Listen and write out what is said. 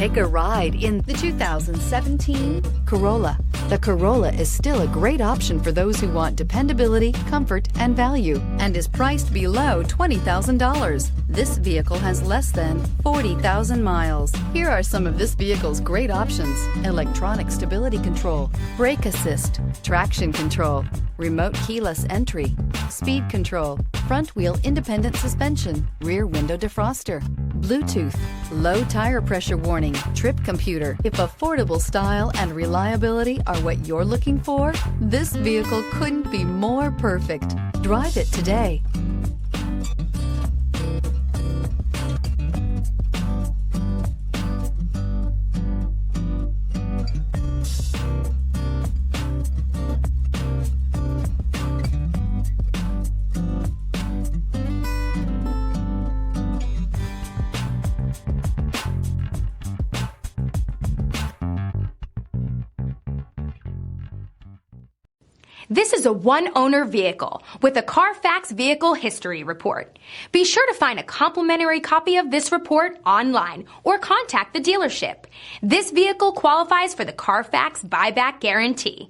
Take a ride in the 2017 Corolla. The Corolla is still a great option for those who want dependability, comfort, and value, and is priced below $20,000. This vehicle has less than 40,000 miles. Here are some of this vehicle's great options: electronic stability control, brake assist, traction control, remote keyless entry, speed control, front wheel independent suspension, rear window defroster, Bluetooth, low tire pressure warning, trip computer. If affordable style and reliability are what you're looking for, this vehicle couldn't be more perfect. Drive it today. This is a one-owner vehicle with a Carfax Vehicle History Report. Be sure to find a complimentary copy of this report online or contact the dealership. This vehicle qualifies for the Carfax Buyback Guarantee.